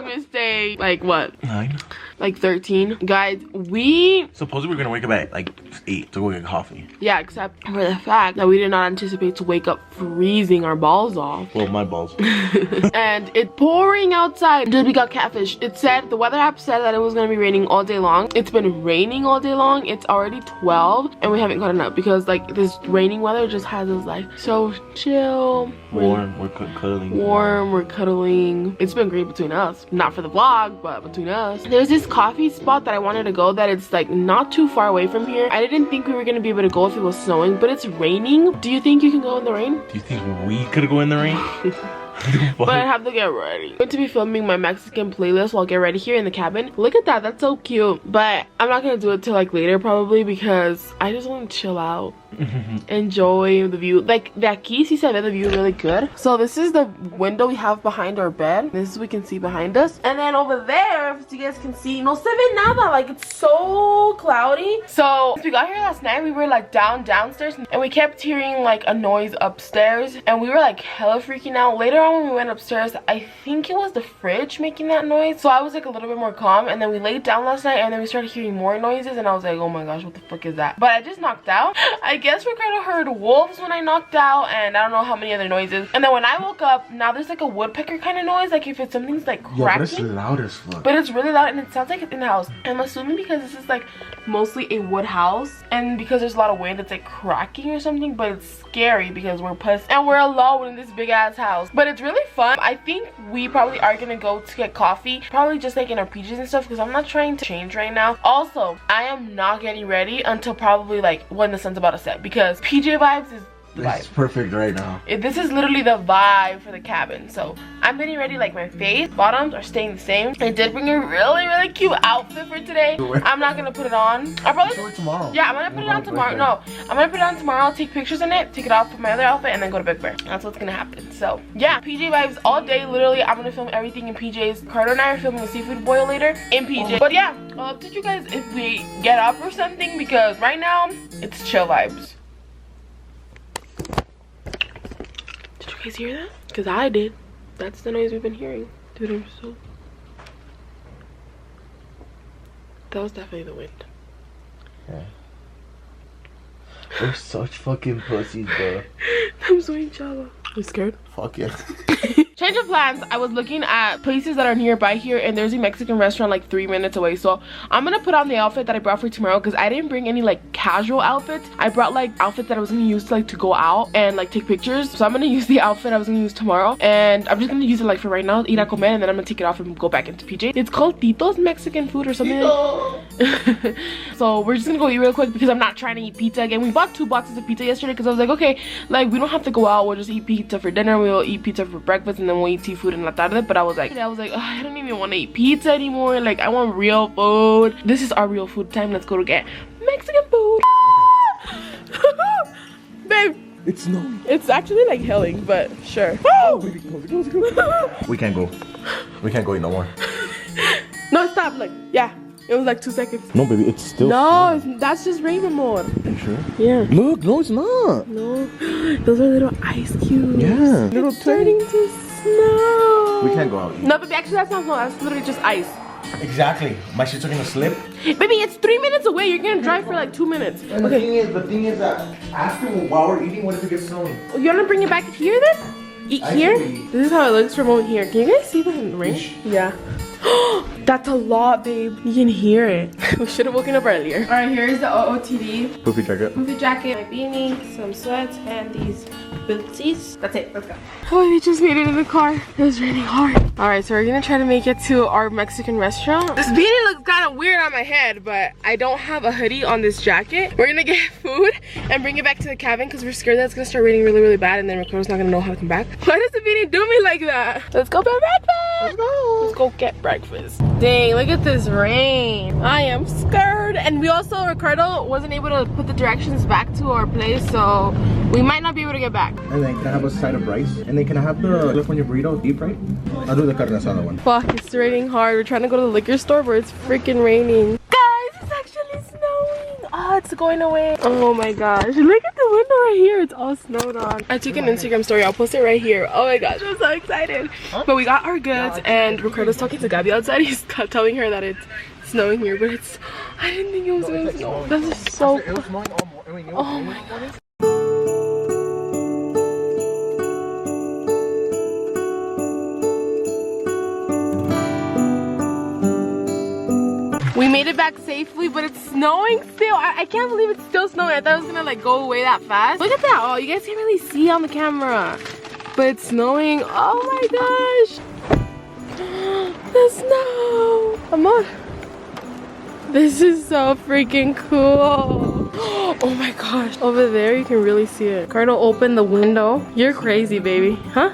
Vlogmas day, like what? 9. Like 13. Guys, we... Supposedly we're gonna wake up at like 8 to go get coffee. Yeah, except for the fact that we did not anticipate to wake up freezing our balls off. Well, my balls. And it's pouring outside. Just we got catfish. It said, the weather app said that it was gonna be raining all day long. It's been raining all day long. It's already 12 and we haven't gotten up because like this raining weather just has us like so chill. Warm, we're cuddling. Warm, we're cuddling. It's been great between us. Not for the vlog, but between us. There's this coffee spot that I wanted to go that it's like not too far away from here. I didn't think we were gonna be able to go if it was snowing, but it's raining. Do you think you can go in the rain? Do you think we could go in the rain? But I have to get ready. I'm going to be filming my Mexican playlist while I get ready here in the cabin. Look at that, that's so cute. But I'm not gonna do it till like later probably because I just want to chill out. Enjoy the view. Like the aquí sí se ve the view really good. So this is the window we have behind our bed. This is what we can see behind us. And then over there, if you guys can see, no se ve nada. Like it's so cloudy. So since we got here last night, we were like downstairs and we kept hearing like a noise upstairs and we were like hella freaking out. Later on when we went upstairs, I think it was the fridge making that noise. So I was like a little bit more calm and then we laid down last night and then we started hearing more noises and I was like, oh my gosh, what the fuck is that? But I just knocked out. I guess we kind of heard wolves when I knocked out and I don't know how many other noises. And then when I woke up, now there's like a woodpecker kind of noise, like if it's something's like cracking. Yeah, but it's loud as fuck. But it's really loud and it sounds like it's in the house. I'm assuming because this is like mostly a wood house and because there's a lot of wind, it's like cracking or something, but it's scary because we're puss and we're alone in this big ass house. But it's really fun. I think we probably are gonna go to get coffee, probably just like in our PJs and stuff because I'm not trying to change right now. Also, I am not getting ready until probably like when the sun's about to set because PJ vibes is it's perfect right now. This is literally the vibe for the cabin. So I'm getting ready. Like my face bottoms are staying the same. I did bring a really cute outfit for today. I'm not gonna put it on. I'll probably do it tomorrow. Yeah, I'm gonna put it on tomorrow. No, I'm gonna put it on tomorrow. I'll take pictures in it, take it off with my other outfit, and then go to Big Bear. That's what's gonna happen. So yeah, PJ vibes all day. Literally, I'm gonna film everything in PJs. Carter and I are filming a seafood boil later in PJ. But yeah, I'll update you guys if we get up or something because right now it's chill vibes. Did you guys hear that? Because I did. That's the noise we've been hearing. Dude, I'm so... That was definitely the wind. Yeah. We're such fucking pussies, bro. I'm so in trouble. You scared? Fuck yeah. Change of plans. I was looking at places that are nearby here and there's a Mexican restaurant like 3 minutes away. So I'm gonna put on the outfit that I brought for tomorrow because I didn't bring any like casual outfits. I brought like outfits that I was gonna use to like to go out and like take pictures. So I'm gonna use the outfit I was gonna use tomorrow and I'm just gonna use it like for right now, ir a comer, and then I'm gonna take it off and go back into PJ. It's called Tito's Mexican food or something. So we're just gonna go eat real quick because I'm not trying to eat pizza again. We bought 2 boxes of pizza yesterday because I was like, okay, like we don't have to go out, we'll just eat pizza for dinner, we'll eat pizza for breakfast, and then we'll eat seafood in la tarde. But I was like, I don't even want to eat pizza anymore. Like I want real food. This is our real food time. Let's go to get Mexican food. Babe, it's snowing. it's actually like hailing, but sure. Oh, baby, go. We can't go. We can't go eat no more. No, stop. Like, yeah, it was like 2 seconds. No, baby, it's still. No, that's just rainbow mode. Are you sure? Yeah. Look, no, it's not. No, those are little ice cubes. Yeah. Little turning to snow. We can't go out. No, baby, actually that's not snow. That's literally just ice. Exactly. My shit's are gonna slip. Baby, it's 3 minutes away. You're gonna drive for like 2 minutes. And Okay. the thing is that after while we're eating, what if it gets snowing? You wanna bring it back here then? Eat here? This is how it looks from over here. Can you guys see the rain? Yeah. That's a lot, babe. You can hear it. We should have woken up earlier. All right, here's the OOTD. Poofy jacket. Poofy jacket, my beanie, some sweats, and these bootsies. That's it. Let's go. Oh, we just made it in the car. It was raining hard. All right, so we're gonna try to make it to our Mexican restaurant. This beanie looks kind of weird on my head, but I don't have a hoodie on this jacket. We're gonna get food and bring it back to the cabin because we're scared that it's gonna start raining really bad and then Ricardo's not gonna know how to come back. Why does the beanie do me like that? Let's go get breakfast. Let's go. Let's go get breakfast. Dang, look at this rain. I am scared. And we also, Ricardo wasn't able to put the directions back to our place, so we might not be able to get back. And then can I have a side of rice? And then can I have the California burrito deep fried? I'll do the carne asada one. Fuck, it's raining hard. We're trying to go to the liquor store, but it's freaking raining. Guys, it's actually snowing. Oh, it's going away. Oh my gosh. Look at the the window right here. It's all snowed on. I took an Instagram story. I'll post it right here. Oh my gosh, I'm so excited. Huh? But we got our goods and Ricardo's talking to Gabby outside. He's telling her that it's snowing here, but it's, I didn't think it was going to snow. This is so cool. Oh my god. We made it back safely, but it's snowing still. I can't believe it's still snowing. I thought it was gonna like go away that fast. Look at that. Oh, you guys can't really see on the camera, but it's snowing. Oh my gosh. The snow. Come on. This is so freaking cool. Oh my gosh. Over there, you can really see it. Ricardo opened the window. You're crazy, baby. Huh?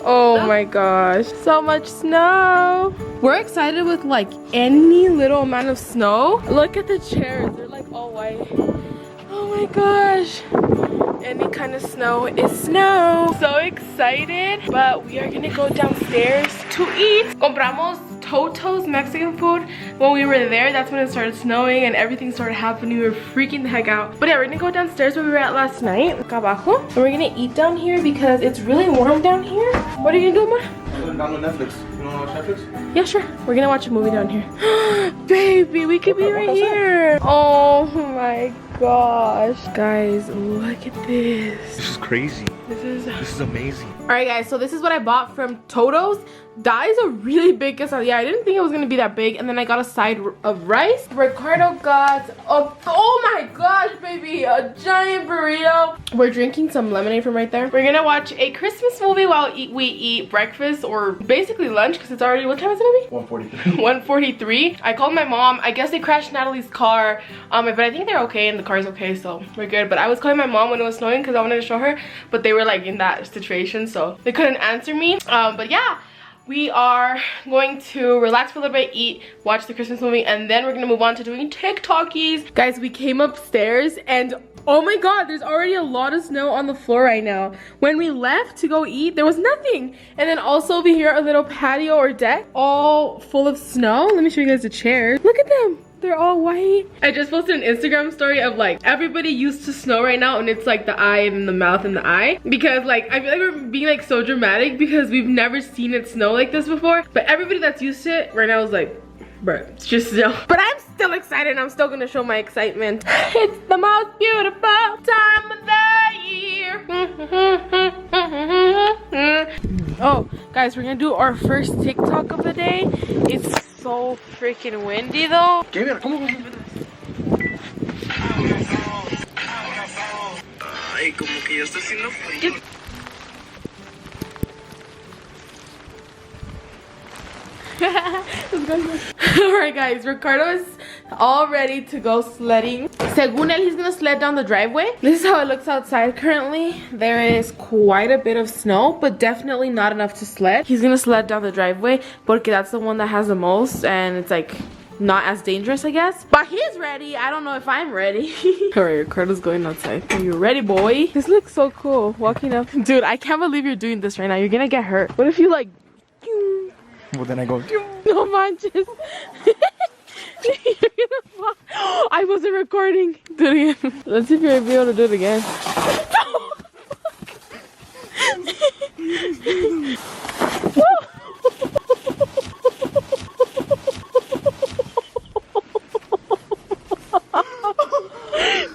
Oh my gosh, so much snow. We're excited with like any little amount of snow. Look at the chairs, they're like all white. Oh my gosh. Any kind of snow is snow. So excited, but we are gonna go downstairs to eat. Compramos Toto's Mexican food when we were there. That's when it started snowing and everything started happening. We were freaking the heck out. But yeah, we're gonna go downstairs where we were at last night, acá abajo. And we're gonna eat down here because it's really warm down here. What are you gonna do, Amor? Download Netflix. You wanna watch Netflix? Yeah, sure. We're gonna watch a movie down here. Baby, we could be right here. Oh my gosh. Guys, look at this. This is crazy. This is amazing. Alright guys, so this is what I bought from Toto's. That is a really big quesadilla. I didn't think it was gonna be that big. And then I got a side of rice. Ricardo got oh my gosh, baby, a giant burrito. We're drinking some lemonade from right there. We're gonna watch a Christmas movie while we eat breakfast, or basically lunch, because it's already, what time is it gonna be? 1:43. 1:43. I called my mom. I guess they crashed Natalie's car, but I think they're okay and the car's okay, so we're good. But I was calling my mom when it was snowing because I wanted to show her, but they were like in that situation, so they couldn't answer me. But yeah, we are going to relax for a little bit, eat, watch the Christmas movie, and then we're gonna move on to doing TikTokies. Guys, we came upstairs and oh my god, there's already a lot of snow on the floor right now. When we left to go eat, there was nothing. And then also over here, a little patio or deck, all full of snow. Let me show you guys the chairs. Look at them. They're all white. I just posted an Instagram story of like everybody used to snow right now, and it's like the eye and the mouth and the eye, because like I feel like we're being like so dramatic because we've never seen it snow like this before. But everybody that's used to it right now is like, bruh, it's just snow. But I'm still excited and I'm still gonna show my excitement. It's the most beautiful time of the year. Oh, guys, we're gonna do our first TikTok of the day. It's so freaking windy though. Ay, como que ya está haciendo frío. Alright guys, Ricardo is all ready to go sledding. Según él, he's gonna sled down the driveway. This is how it looks outside currently. There is quite a bit of snow, but definitely not enough to sled. He's gonna sled down the driveway porque that's the one that has the most, and it's like not as dangerous, I guess. But he's ready. I don't know if I'm ready. Alright, Ricardo's going outside. Are you ready, boy? This looks so cool, walking up. Dude, I can't believe you're doing this right now. You're gonna get hurt. What if you like... Well, then I go... No manches. You're gonna fall. I wasn't recording. Do it again. Let's see if you're able to do it again.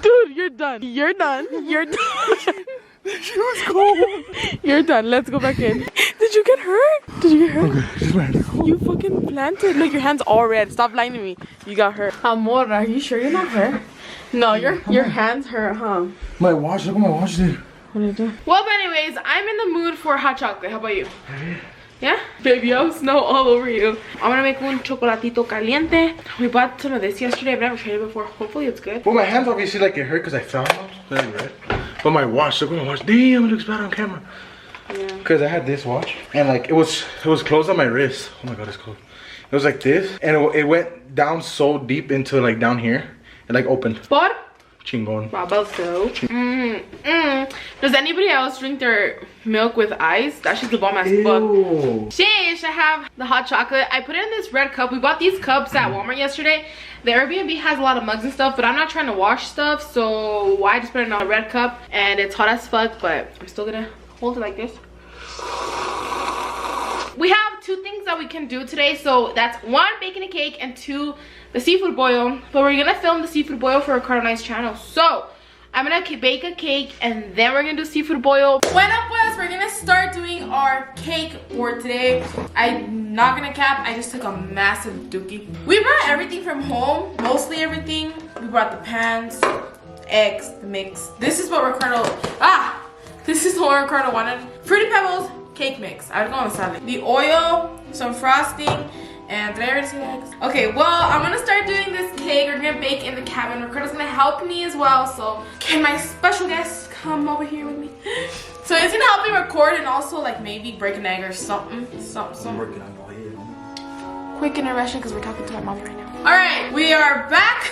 Dude, you're done. You're done. You're done. She was cold. You're done. Let's go back in. Did you get hurt? Did you get hurt? Okay, just ran. You fucking planted. Look, your hand's all red. Stop lying to me. You got hurt. Amor, are you sure you're not hurt? No, your hands hurt, huh? My watch. Look at my watch, dude. What did I do? Well, but anyways, I'm in the mood for hot chocolate. How about you? Yeah? Baby, I have snow all over you. I'm gonna make un chocolatito caliente. We bought some of this yesterday. I've never tried it before. Hopefully it's good. Well, my hands obviously like it hurt because I fell. Very red. But my watch, look at my watch. Damn, it looks bad on camera. Yeah. Because I had this watch and like it was closed on my wrist. Oh my god, it's cold. It was like this and it went down so deep into like down here. It like opened. Por? Chingon. Baboso. Does anybody else drink their milk with ice? That shit's the bomb as fuck. Sheesh, I have the hot chocolate. I put it in this red cup. We bought these cups at Walmart yesterday. The Airbnb has a lot of mugs and stuff, but I'm not trying to wash stuff, so I just put it in a red cup, and it's hot as fuck, but I'm still gonna hold it like this. We have 2 things that we can do today, so that's 1, baking a cake, and 2, the seafood boil. But we're gonna film the seafood boil for Ricardo and I's channel, so I'm gonna bake a cake and then we're gonna do seafood boil. Bueno pues, we're gonna start doing our cake for today. I'm not gonna cap, I just took a massive dookie. We brought everything from home, mostly everything. We brought the pans, eggs, the mix. This is what Ricardo, this is what Ricardo wanted. Fruity Pebbles, cake mix. I would go on the salad. The oil, some frosting, and did I already say the eggs? Okay, well, I'm gonna start doing this cake. We're gonna bake in the cabin. Ricardo's gonna help me as well, so can my special guest come over here with me? So it's gonna help me record and also like maybe break an egg or something. I'm working on your head. Quick intermission because we're talking to my mommy right now. Alright, we are back.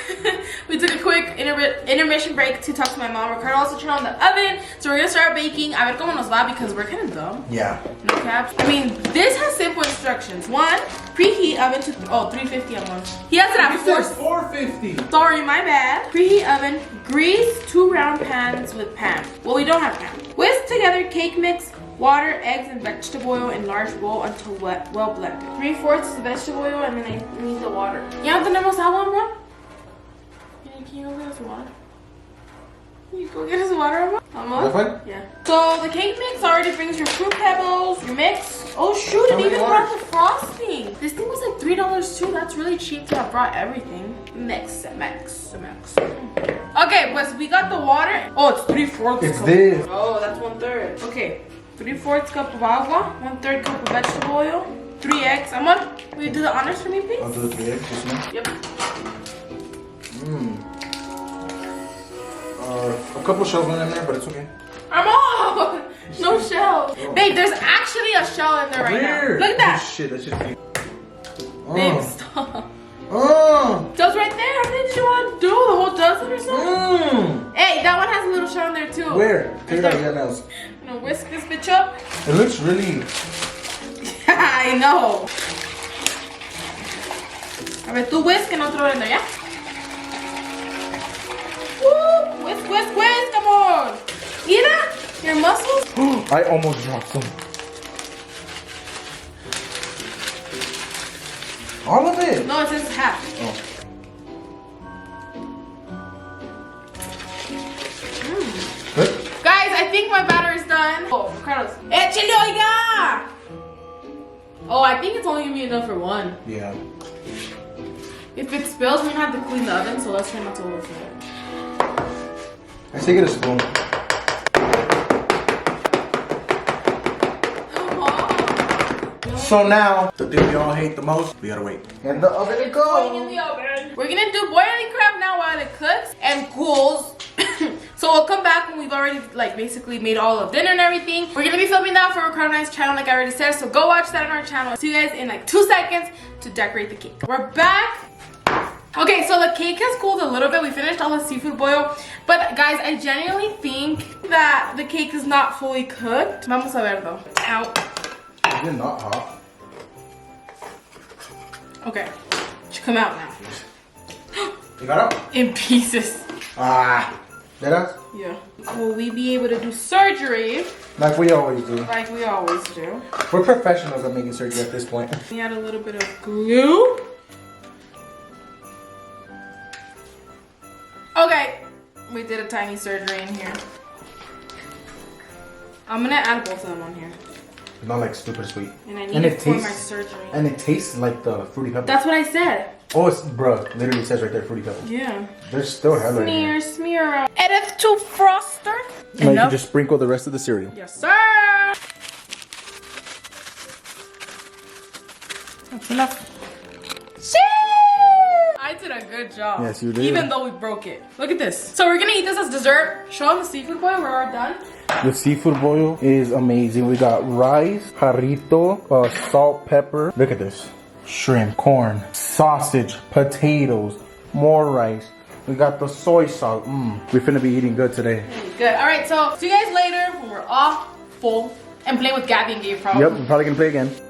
We took a quick intermission break to talk to my mom. Ricardo also turned on the oven, so we're gonna start baking. A ver cómo nos va because we're kind of dumb. Yeah. No caps. I mean, this has simple instructions. 1, preheat oven to 350 on 1. He has it at 450. Sorry, my bad. Preheat oven. Grease 2 round pans with pan. Well, we don't have pan. Whisk together cake mix, water, eggs, and vegetable oil in large bowl until well blended. 3/4 vegetable oil, and then I need the water. ¿Ya no tenemos agua, bro? Can you go get us water? Can you go get us water, Mama? Is that fine? Yeah. So the cake mix already brings your fruit pebbles, your mix. Oh shoot, it even brought the frosting. This thing was like $3 too. That's really cheap to have brought everything. Mix. Okay, pues we got the water. Oh, it's 3/4 It's cup. this. Oh, that's 1/3. Okay. 3/4 cup of agua, 1/3 cup of vegetable oil, 3 eggs. Amor, will you do the honors for me, please? I'll do the 3 eggs, just now. Yep. A couple shells went in there, but it's okay. Amor! No shell. Oh. Babe, there's actually a shell in there right now. Look at that. Oh, shit, that's just me. Babe, stop. Oh! Shell's right there. How many did you want to do? The whole dozen or something? Hey, that one has a little shell in there too. Where? Take it out, yeah, now. I'm gonna whisk this bitch up. It looks really... I know. A ver, tú whisk and I'll throw it in there, yeah? Woo! Whisk, come on. Mira, your muscles. I almost dropped some. All of it? No, it says half. Oh. Good? Guys, I think my batter is done. Oh, Carlos. Échale, oiga! Oh, I think it's only gonna be enough for 1. Yeah. If it spills, we're gonna have to clean the oven, so let's try not to overflow. I say get a spoon. Come on. So now, the thing we all hate the most, we gotta wait. In the oven it Going in goes. the oven. We're gonna do boiling crab now while it cooks and cools. So we'll come back when we've already like basically made all of dinner and everything. We're gonna be filming that for Ricardo and I's channel like I already said. So go watch that on our channel. See you guys in like 2 seconds to decorate the cake. We're back. Okay, so the cake has cooled a little bit. We finished all the seafood boil. But guys, I genuinely think that the cake is not fully cooked. Vamos a ver though. Ow. Is it not hot? Okay. It should come out now. You got out? In pieces. Ah. That? Yeah. Will we be able to do surgery? Like we always do. Like we always do. We're professionals at making surgery at this point. We add a little bit of glue. Okay. We did a tiny surgery in here. I'm gonna add both of them on here. Not like stupid sweet. And I need it for my surgery. And it tastes like the fruity pebbles. That's what I said. Oh, it's, bruh, literally says right there, fruity pebbles. Yeah. There's still hella in Smear, here. smear. Edith to froster. Now you can just sprinkle the rest of the cereal. Yes, sir. That's enough. I did a good job. Yes, you did. Even though we broke it. Look at this. So we're gonna eat this as dessert. Show them the seafood boil. We're all done. The seafood boil is amazing. We got rice, jarrito, salt, pepper. Look at this. Shrimp, corn, sausage, potatoes, more rice, We got the soy sauce. We finna be eating good today. Good. All right, so see you guys later when we're off full and playing with Gabby and Gabe probably. Yep, we're probably gonna play again.